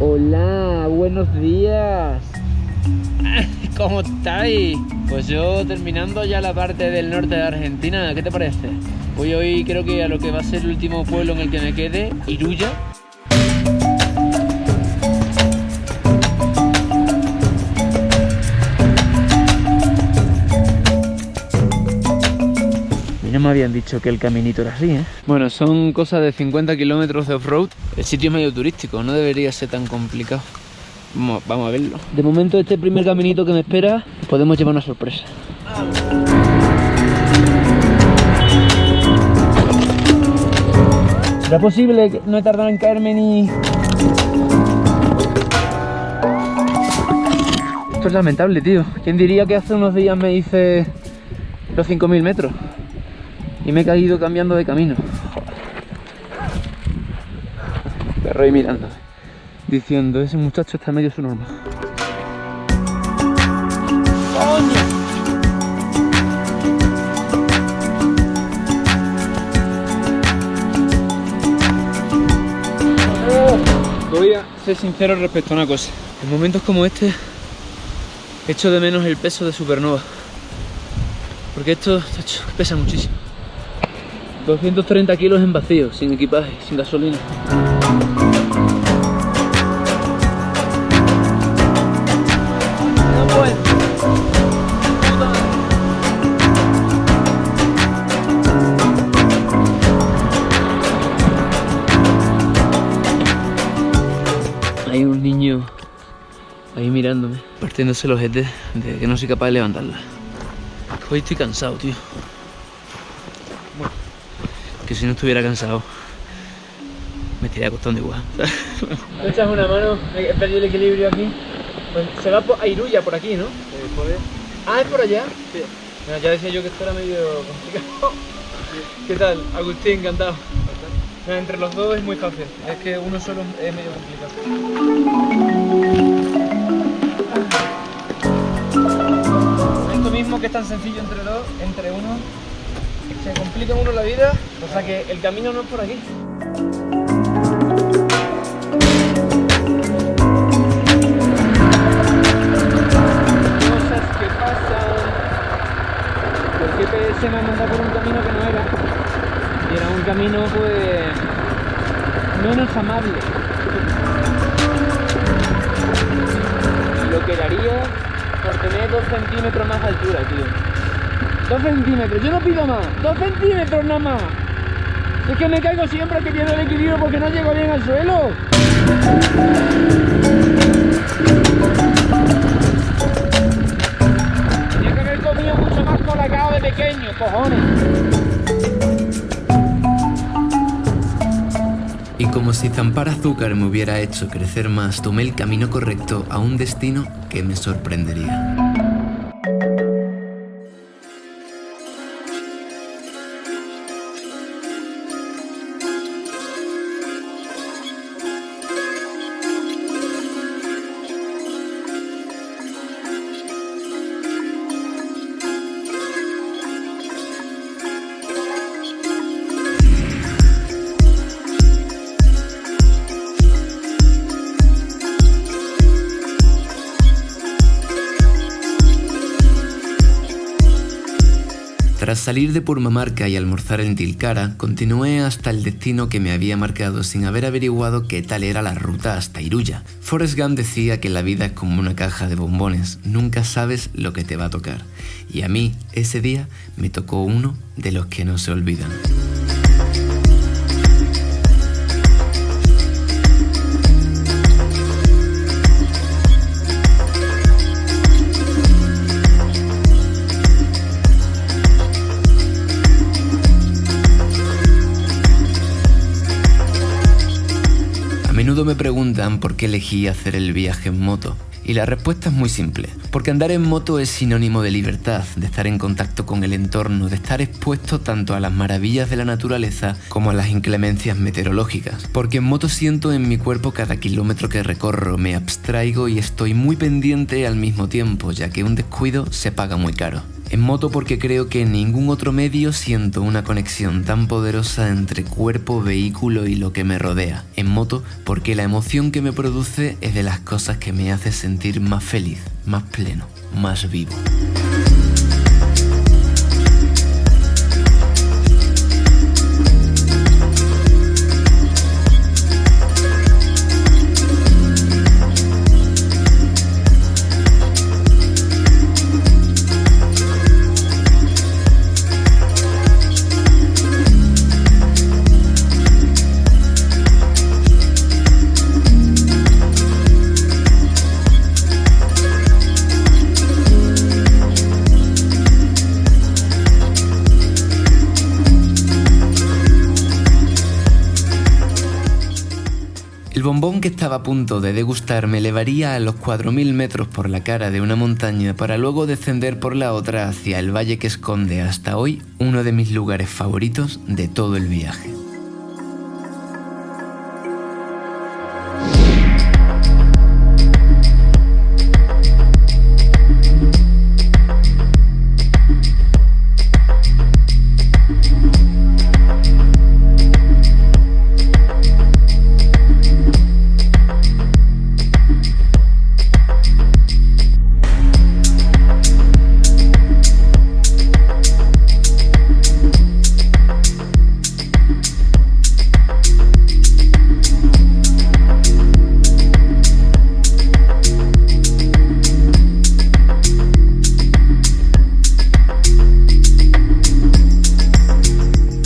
Hola, buenos días. ¿Cómo estáis? Pues yo terminando ya la parte del norte de Argentina, ¿qué te parece? Voy hoy creo que a lo que va a ser el último pueblo en el que me quede, Iruya. No me habían dicho que el caminito era así, ¿eh? Bueno, son cosas de 50 kilómetros de off-road. El sitio es medio turístico, no debería ser tan complicado. Vamos a verlo. De momento, este primer caminito que me espera, podemos llevar una sorpresa. ¿Será posible que no he tardado en caerme ni...? Esto es lamentable, tío. ¿Quién diría que hace unos días me hice los 5000 metros? Y me he caído cambiando de camino. Perro ahí mirando, diciendo, ese muchacho está medio su norma. ¡Coño! Voy a ser sincero respecto a una cosa. En momentos como este, echo de menos el peso de Supernova. Porque esto pesa muchísimo. 230 kilos en vacío, sin equipaje, sin gasolina. No puedo. Hay un niño ahí mirándome, partiéndose los ojete de que no soy capaz de levantarla. Hoy estoy cansado, tío. Que si no estuviera cansado me estaría costando igual. ¿Me echas una mano? He perdido el equilibrio aquí. Pues se va a Iruya por aquí, ¿no? Ah, ¿es por allá? Sí. Bueno, ya decía yo que esto era medio complicado. ¿Qué tal? Agustín, encantado. Entre los dos es muy fácil. Es que uno solo es medio complicado. Esto mismo que es tan sencillo entre dos, entre uno. Se complica uno la vida, o sea que el camino no es por aquí. Cosas que pasan. El GPS me ha mandado por un camino que no era. Y era un camino pues menos amable. Lo que daría por tener 2 centímetros más de altura, tío. 2 centímetros, yo no pido más, 2 centímetros nada más. Es que me caigo siempre que pierdo el equilibrio porque no llego bien al suelo. Tenía que haber comido mucho más colacao de pequeño, cojones. Y como si zampar azúcar me hubiera hecho crecer más, tomé el camino correcto a un destino que me sorprendería. Tras salir de Purmamarca y almorzar en Tilcara, continué hasta el destino que me había marcado sin haber averiguado qué tal era la ruta hasta Iruya. Forrest Gump decía que la vida es como una caja de bombones, nunca sabes lo que te va a tocar. Y a mí, ese día, me tocó uno de los que no se olvidan. A menudo me preguntan por qué elegí hacer el viaje en moto. Y la respuesta es muy simple, porque andar en moto es sinónimo de libertad, de estar en contacto con el entorno, de estar expuesto tanto a las maravillas de la naturaleza como a las inclemencias meteorológicas. Porque en moto siento en mi cuerpo cada kilómetro que recorro, me abstraigo y estoy muy pendiente al mismo tiempo, ya que un descuido se paga muy caro. En moto porque creo que en ningún otro medio siento una conexión tan poderosa entre cuerpo, vehículo y lo que me rodea. En moto porque la emoción que me produce es de las cosas que me hace sentir más feliz, más pleno, más vivo. El bombón que estaba a punto de degustar me elevaría a los 4000 metros por la cara de una montaña para luego descender por la otra hacia el valle que esconde hasta hoy uno de mis lugares favoritos de todo el viaje.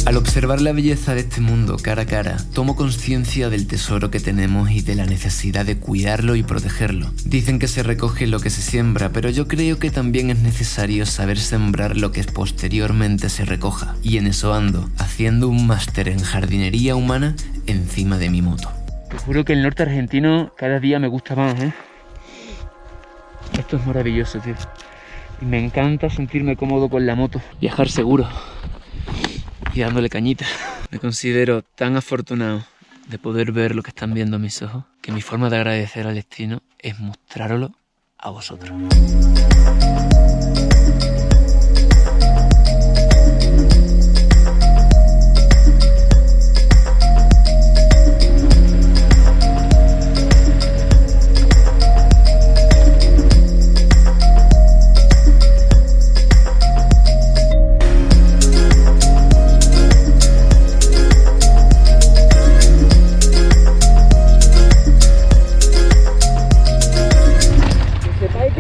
Al observar la belleza de este mundo cara a cara, tomo conciencia del tesoro que tenemos y de la necesidad de cuidarlo y protegerlo. Dicen que se recoge lo que se siembra, pero yo creo que también es necesario saber sembrar lo que posteriormente se recoja. Y en eso ando, haciendo un máster en jardinería humana encima de mi moto. Te juro que el norte argentino cada día me gusta más, ¿eh? Esto es maravilloso, tío. Y me encanta sentirme cómodo con la moto. Viajar seguro. Y dándole cañita. Me considero tan afortunado de poder ver lo que están viendo mis ojos, que mi forma de agradecer al destino es mostrarlo a vosotros.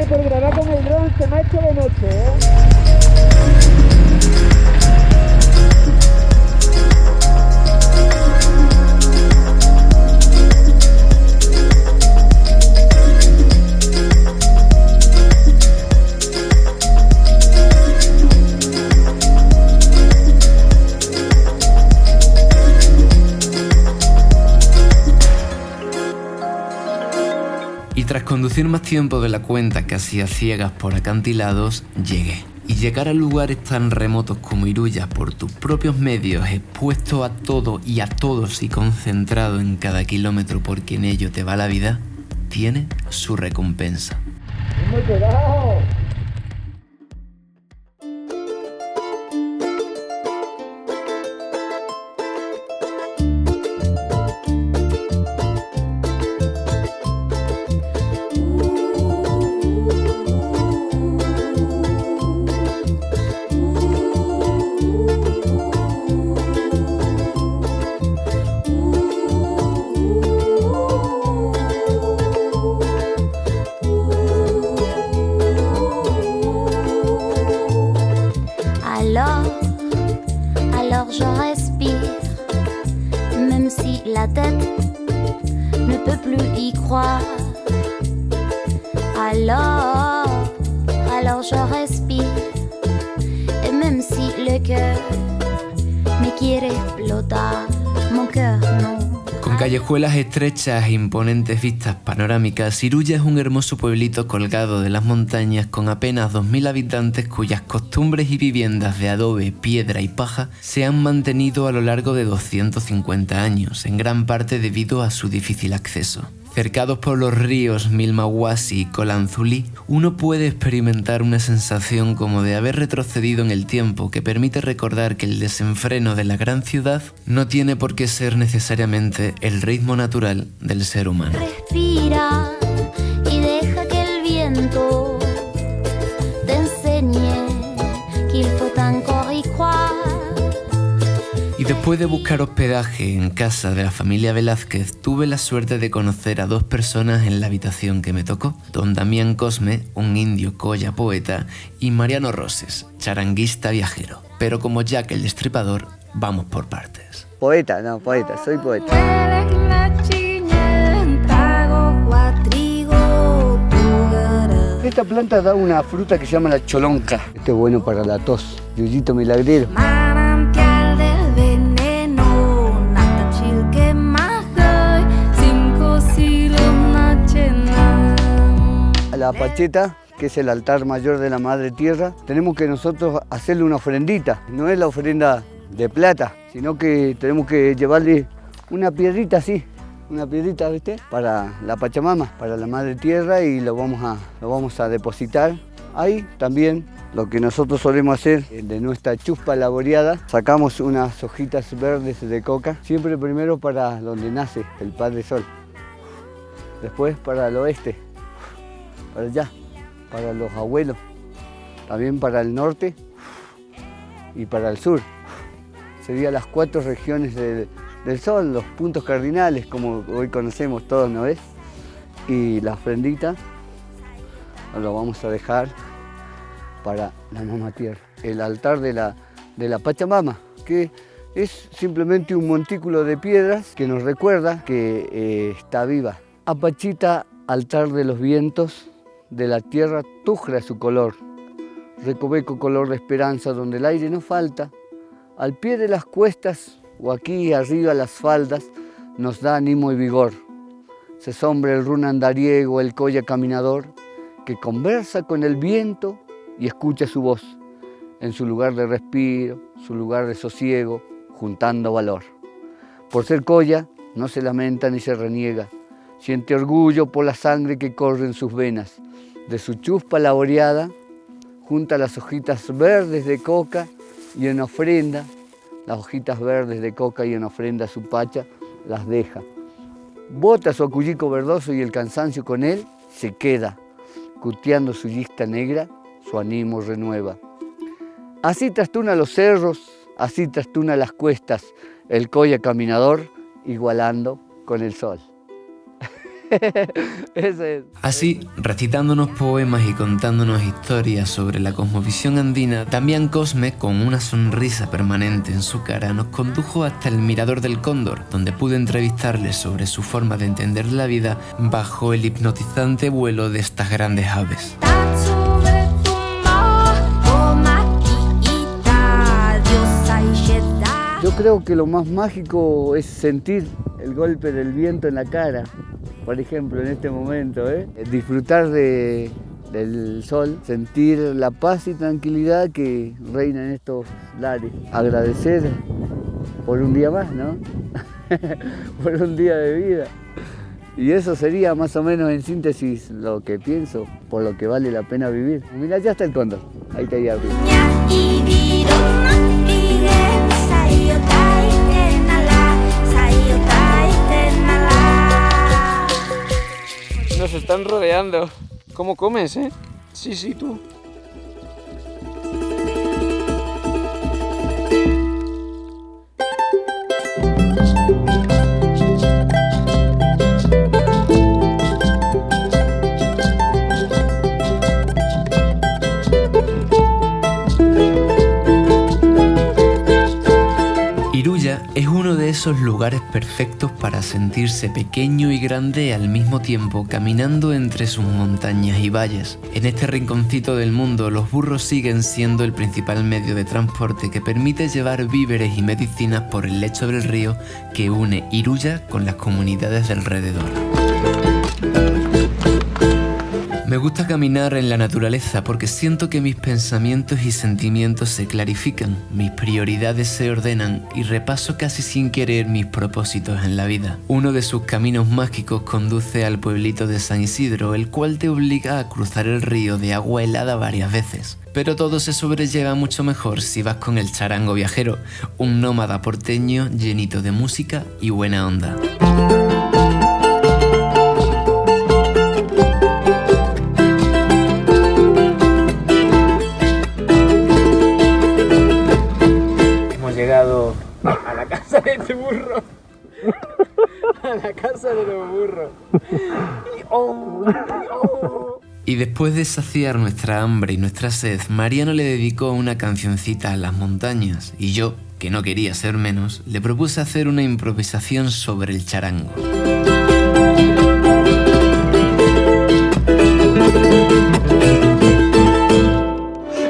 Por grabar con el dron se me ha hecho de noche, Y tras conducir más tiempo de la cuenta casi a ciegas por acantilados, llegué. Y llegar a lugares tan remotos como Iruya por tus propios medios, expuesto a todo y a todos y concentrado en cada kilómetro porque en ello te va la vida, tiene su recompensa. ¡Hemos llegado! Alors je respire, même si la tête ne peut plus y croire. Alors je respire, et même si le cœur me quiere explotar, mon cœur no. Con callejuelas estrechas e imponentes vistas panorámicas, Iruya es un hermoso pueblito colgado de las montañas con apenas 2000 habitantes cuyas costumbres y viviendas de adobe, piedra y paja se han mantenido a lo largo de 250 años, en gran parte debido a su difícil acceso. Cercados por los ríos Milmahuasi y Colanzulí, uno puede experimentar una sensación como de haber retrocedido en el tiempo que permite recordar que el desenfreno de la gran ciudad no tiene por qué ser necesariamente el ritmo natural del ser humano. Respira y deja que el viento te enseñe qu'il faut encore y croire. Y después de buscar hospedaje en casa de la familia Velázquez, tuve la suerte de conocer a dos personas en la habitación que me tocó. Don Damián Cosme, un indio colla poeta, y Mariano Roses, charanguista viajero. Pero como Jack el Destripador, vamos por partes. Poeta, soy poeta. Esta planta da una fruta que se llama la cholonca. Esto es bueno para la tos. Yuyito milagrero. La pacheta, que es el altar mayor de la Madre Tierra, tenemos que nosotros hacerle una ofrendita. No es la ofrenda de plata, sino que tenemos que llevarle una piedrita así, una piedrita, ¿viste? Para la Pachamama, para la Madre Tierra, y lo vamos a depositar. Ahí también lo que nosotros solemos hacer de nuestra chuspa laboreada, sacamos unas hojitas verdes de coca, siempre primero para donde nace el Padre Sol, después para el oeste, para allá, para los abuelos, también para el norte y para el sur. Serían las 4 regiones del Sol, los puntos cardinales, como hoy conocemos todos, ¿no ves? Y la ofrendita lo vamos a dejar para la Mamá Tierra. El altar de la Pachamama, que es simplemente un montículo de piedras que nos recuerda que está viva. Apachita, altar de los vientos, de la tierra tujra su color, recoveco color de esperanza donde el aire no falta, al pie de las cuestas o aquí arriba las faldas nos da ánimo y vigor. Se sombra el runa andariego, el colla caminador, que conversa con el viento y escucha su voz, en su lugar de respiro, su lugar de sosiego, juntando valor. Por ser colla, no se lamenta ni se reniega, siente orgullo por la sangre que corre en sus venas. De su chuspa laboreada, junta las hojitas verdes de coca y en ofrenda, las hojitas verdes de coca y en ofrenda a su pacha, las deja. Bota su acullico verdoso y el cansancio con él se queda, curteando su lista negra, su ánimo renueva. Así trastuna los cerros, así trastuna las cuestas, el colla caminador, igualando con el sol. Así, recitándonos poemas y contándonos historias sobre la cosmovisión andina, Damián Cosme, con una sonrisa permanente en su cara, nos condujo hasta el Mirador del Cóndor, donde pude entrevistarle sobre su forma de entender la vida bajo el hipnotizante vuelo de estas grandes aves. Yo creo que lo más mágico es sentir el golpe del viento en la cara, por ejemplo, en este momento, disfrutar del sol, sentir la paz y tranquilidad que reina en estos lares. Agradecer por un día más, ¿no? Por un día de vida. Y eso sería más o menos en síntesis lo que pienso, por lo que vale la pena vivir. Mira, ya está el cóndor, ahí está ahí arriba. Nos están rodeando. ¿Cómo comes, eh? Sí, tú. Iruya es uno de esos lugares perfectos para sentirse pequeño y grande al mismo tiempo, caminando entre sus montañas y valles. En este rinconcito del mundo, los burros siguen siendo el principal medio de transporte que permite llevar víveres y medicinas por el lecho del río que une Iruya con las comunidades de alrededor. Me Me gusta caminar en la naturaleza porque siento que mis pensamientos y sentimientos se clarifican, mis prioridades se ordenan y repaso casi sin querer mis propósitos en la vida. Uno de sus caminos mágicos conduce al pueblito de San Isidro, el cual te obliga a cruzar el río de agua helada varias veces. Pero todo se sobrelleva mucho mejor si vas con el charango viajero, un nómada porteño llenito de música y buena onda. Llegado a la casa de este burro. A la casa de los burros. Y después de saciar nuestra hambre y nuestra sed, Mariano le dedicó una cancioncita a las montañas y yo, que no quería ser menos, le propuse hacer una improvisación sobre el charango.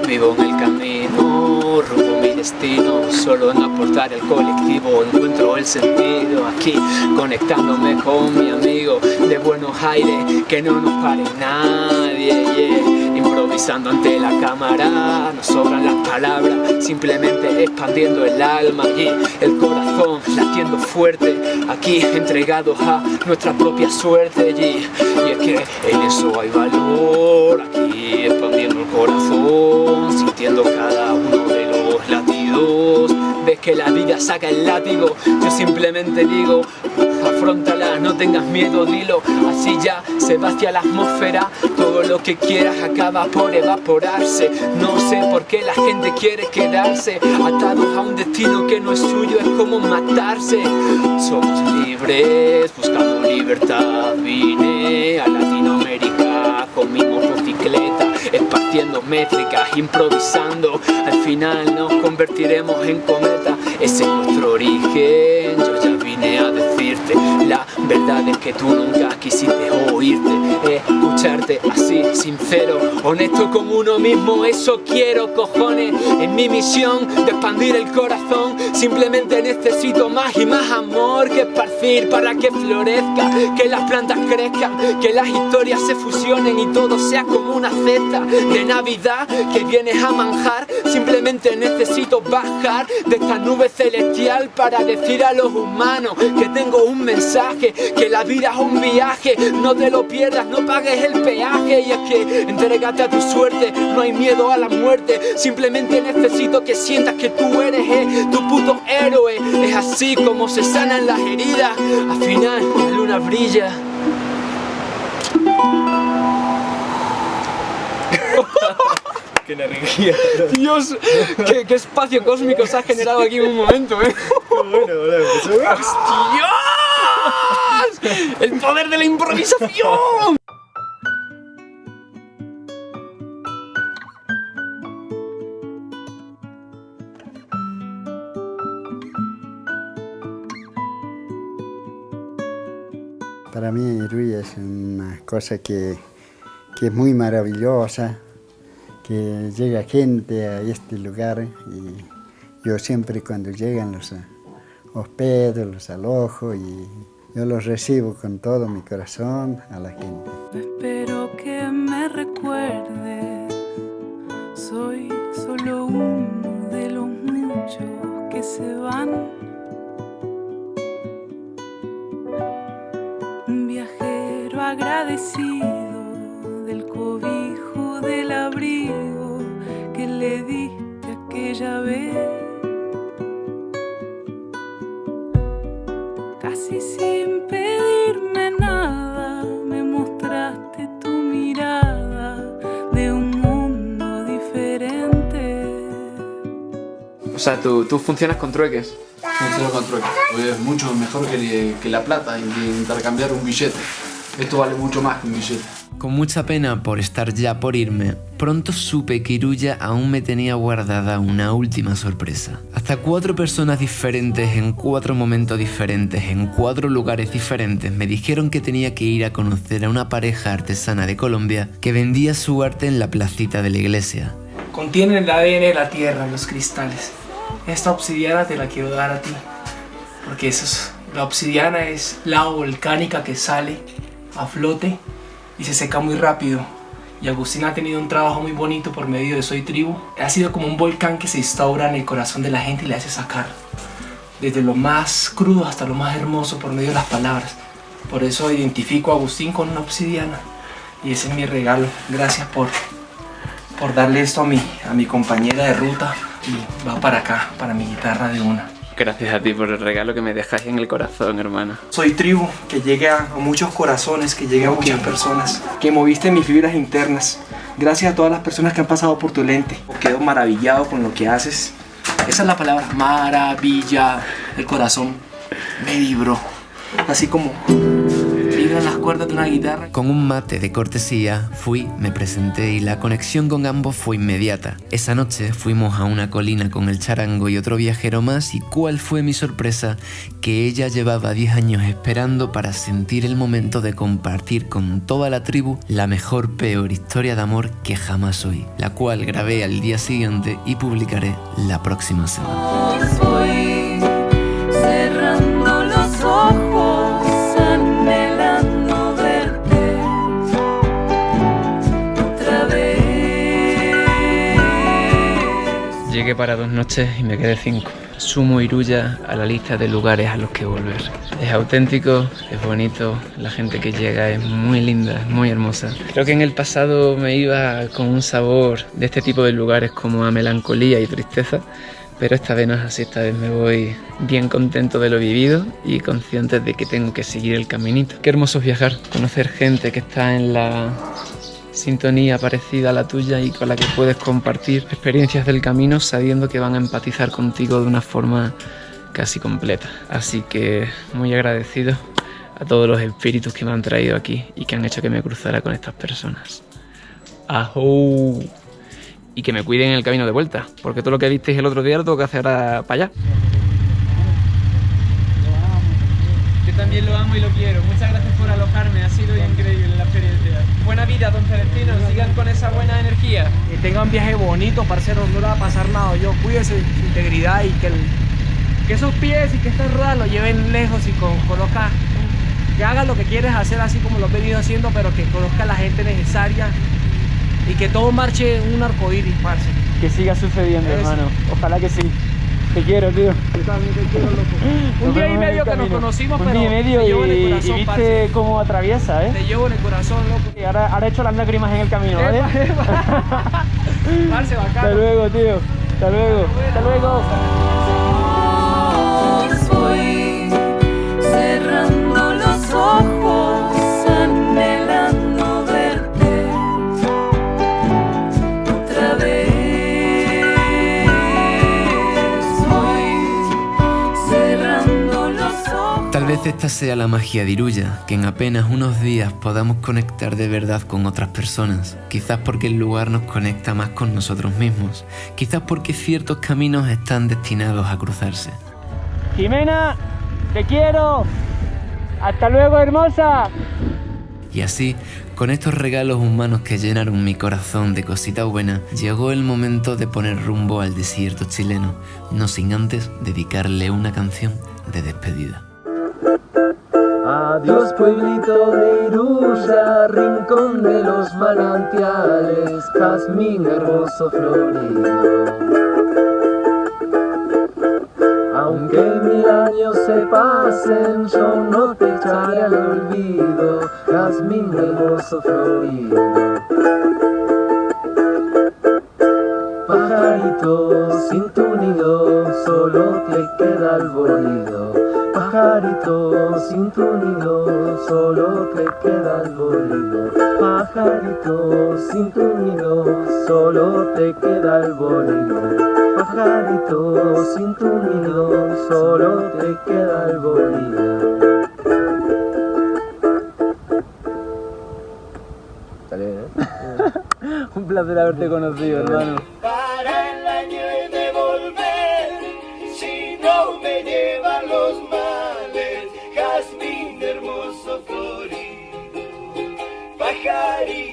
Vivo en el camino, rumbo mi destino, solo en aportar el colectivo encuentro el sentido. Aquí conectándome con mi amigo de Buenos Aires, que no nos pare nadie, yeah. Improvisando ante la cámara, nos sobran las palabras, simplemente expandiendo el alma y el corazón latiendo fuerte, aquí entregados a nuestra propia suerte, y es que en eso hay valor, aquí expandiendo el corazón, sintiendo cada uno de los latidos. Ves que la vida saca el látigo, yo simplemente digo, afróntala, no tengas miedo, dilo, así ya se va hacia la atmósfera, todo lo que quieras acaba por evaporarse. No sé por qué la gente quiere quedarse atados a un destino que no es suyo, es como matarse. Somos libres, buscando libertad, vine a Latinoamérica con mi motocicleta, esparciendo métricas, improvisando, al final nos convertiremos en cometa, ese es nuestro origen, yo ya vine a decirte, la verdad es que tú nunca quisiste oírte, escucharte así, sincero, honesto con uno mismo, eso quiero, cojones, en mi misión de expandir el corazón, simplemente necesito más y más amor que esparcir para que florezca, que las plantas crezcan, que las historias se fusionen y todo sea como una cesta de Navidad que vienes a manjar, simplemente necesito bajar de esta nube celestial para decir a los humanos que tengo un mensaje, que la vida es un viaje, no te lo pierdas, no pagues el peaje, y es que entrégate a tu suerte, no hay miedo a la muerte, simplemente necesito que sientas que tú eres tu puto héroe, es así como se sanan las heridas, al final la luna brilla. ¡Qué energía! Dios, qué espacio cósmico se ha generado aquí en un momento, Qué bueno, boludo. ¡Hostias! ¡El poder de la improvisación! Para mí Iruya es una cosa que es muy maravillosa, que llega gente a este lugar y yo siempre cuando llegan los hospedo, los alojo y yo los recibo con todo mi corazón a la gente. Espero que me recuerdes, soy solo uno de los muchos que se van. Un viajero agradecido del cobijo, del abrigo que le diste aquella vez. Casi sin pedirme nada, me mostraste tu mirada de un mundo diferente. O sea, tú funcionas con trueques. Funciona con trueque. Es mucho mejor que la plata y que intercambiar un billete. Esto vale mucho más que un billete. Con mucha pena por estar ya por irme, pronto supe que Iruya aún me tenía guardada una última sorpresa. Hasta 4 personas diferentes en 4 momentos diferentes, en 4 lugares diferentes, me dijeron que tenía que ir a conocer a una pareja artesana de Colombia que vendía su arte en la placita de la iglesia. Contienen el ADN de la tierra, los cristales. Esta obsidiana te la quiero dar a ti, porque la obsidiana es lava volcánica que sale a flote y se seca muy rápido. y Agustín ha tenido un trabajo muy bonito por medio de Soy Tribu. Ha sido como un volcán que se instaura en el corazón de la gente y le hace sacar desde lo más crudo hasta lo más hermoso por medio de las palabras. Por eso identifico a Agustín con una obsidiana y ese es mi regalo. Gracias por darle esto a mi compañera de ruta y va para acá, para mi guitarra de una. Gracias a ti por el regalo que me dejáis en el corazón, hermano. Soy Tribu, que llegue a muchos corazones, que llegue a muchas personas, que moviste mis fibras internas. Gracias a todas las personas que han pasado por tu lente. Quedo maravillado con lo que haces. Esa es la palabra, maravilla. El corazón me vibró, así como vibran las cuerdas de una guitarra. Con un mate de cortesía fui, me presenté y la conexión con ambos fue inmediata. Esa noche fuimos a una colina con el charango y otro viajero más y cuál fue mi sorpresa, que ella llevaba 10 años esperando para sentir el momento de compartir con toda la tribu la mejor, peor historia de amor que jamás oí, la cual grabé al día siguiente y publicaré la próxima semana. Voy cerrando los ojos, anhelando verte otra vez. Llegué para 2 noches y me quedé 5. Sumo Iruya a la lista de lugares a los que volver. Es auténtico, es bonito, la gente que llega es muy linda, es muy hermosa. Creo que en el pasado me iba con un sabor de este tipo de lugares como a melancolía y tristeza, pero esta vez no es así, esta vez me voy bien contento de lo vivido y consciente de que tengo que seguir el caminito. Qué hermoso es viajar, conocer gente que está en la sintonía parecida a la tuya y con la que puedes compartir experiencias del camino sabiendo que van a empatizar contigo de una forma casi completa. Así que muy agradecido a todos los espíritus que me han traído aquí y que han hecho que me cruzara con estas personas. ¡Ajú! Y que me cuiden en el camino de vuelta, porque todo lo que visteis el otro día lo tengo que hacer ahora para allá. Yo también lo amo y lo quiero. Muchas gracias por alojarme, ha sido increíble la experiencia. Buena vida, don Celestino, sigan con esa buena energía. Que tenga un viaje bonito, parcero, no le va a pasar nada. Yo cuídese su integridad y que esos pies y que estas ruedas lo lleven lejos y conozca, que haga lo que quieres hacer así como lo he venido haciendo, pero que conozca a la gente necesaria y que todo marche en un arcoíris, parce. Que siga sucediendo, Eso. hermano. Ojalá que sí. Te quiero, tío. Yo también te quiero, loco. Un día y medio que nos conocimos, pero Un día y medio te llevo en el corazón, y viste parce. cómo atraviesa, ¿eh? Te llevo en el corazón, loco. Y ahora he hecho las lágrimas en el camino, ¿vale? Parce, bacano. Hasta luego, tío. Hasta luego. Hasta luego. Voy cerrando los ojos, anhelando verte otra vez. Voy cerrando los ojos. Tal vez esta sea la magia de Iruya, que en apenas unos días podamos conectar de verdad con otras personas. Quizás porque el lugar nos conecta más con nosotros mismos. Quizás porque ciertos caminos están destinados a cruzarse. Jimena, te quiero. Hasta luego, hermosa. Y así, con estos regalos humanos que llenaron mi corazón de cosita buena, llegó el momento de poner rumbo al desierto chileno, no sin antes dedicarle una canción de despedida. Adiós pueblito de Iruya, rincón de los manantiales, jazmín hermoso florido. Aunque 1000 años se pasen, yo no te echaré al olvido, jazmín hermoso florido. Pajarito sin tu nido, solo te queda el bolido. Pajarito sin tu nido, solo te queda el bolido. Pajarito sin tu nido, solo te queda el bolido. Pajarito sin tu nido, solo te queda el bolido. Un placer haberte conocido, hermano. Para el año he de volver, si no me llevan los males, jazmín hermoso florido, pajarito.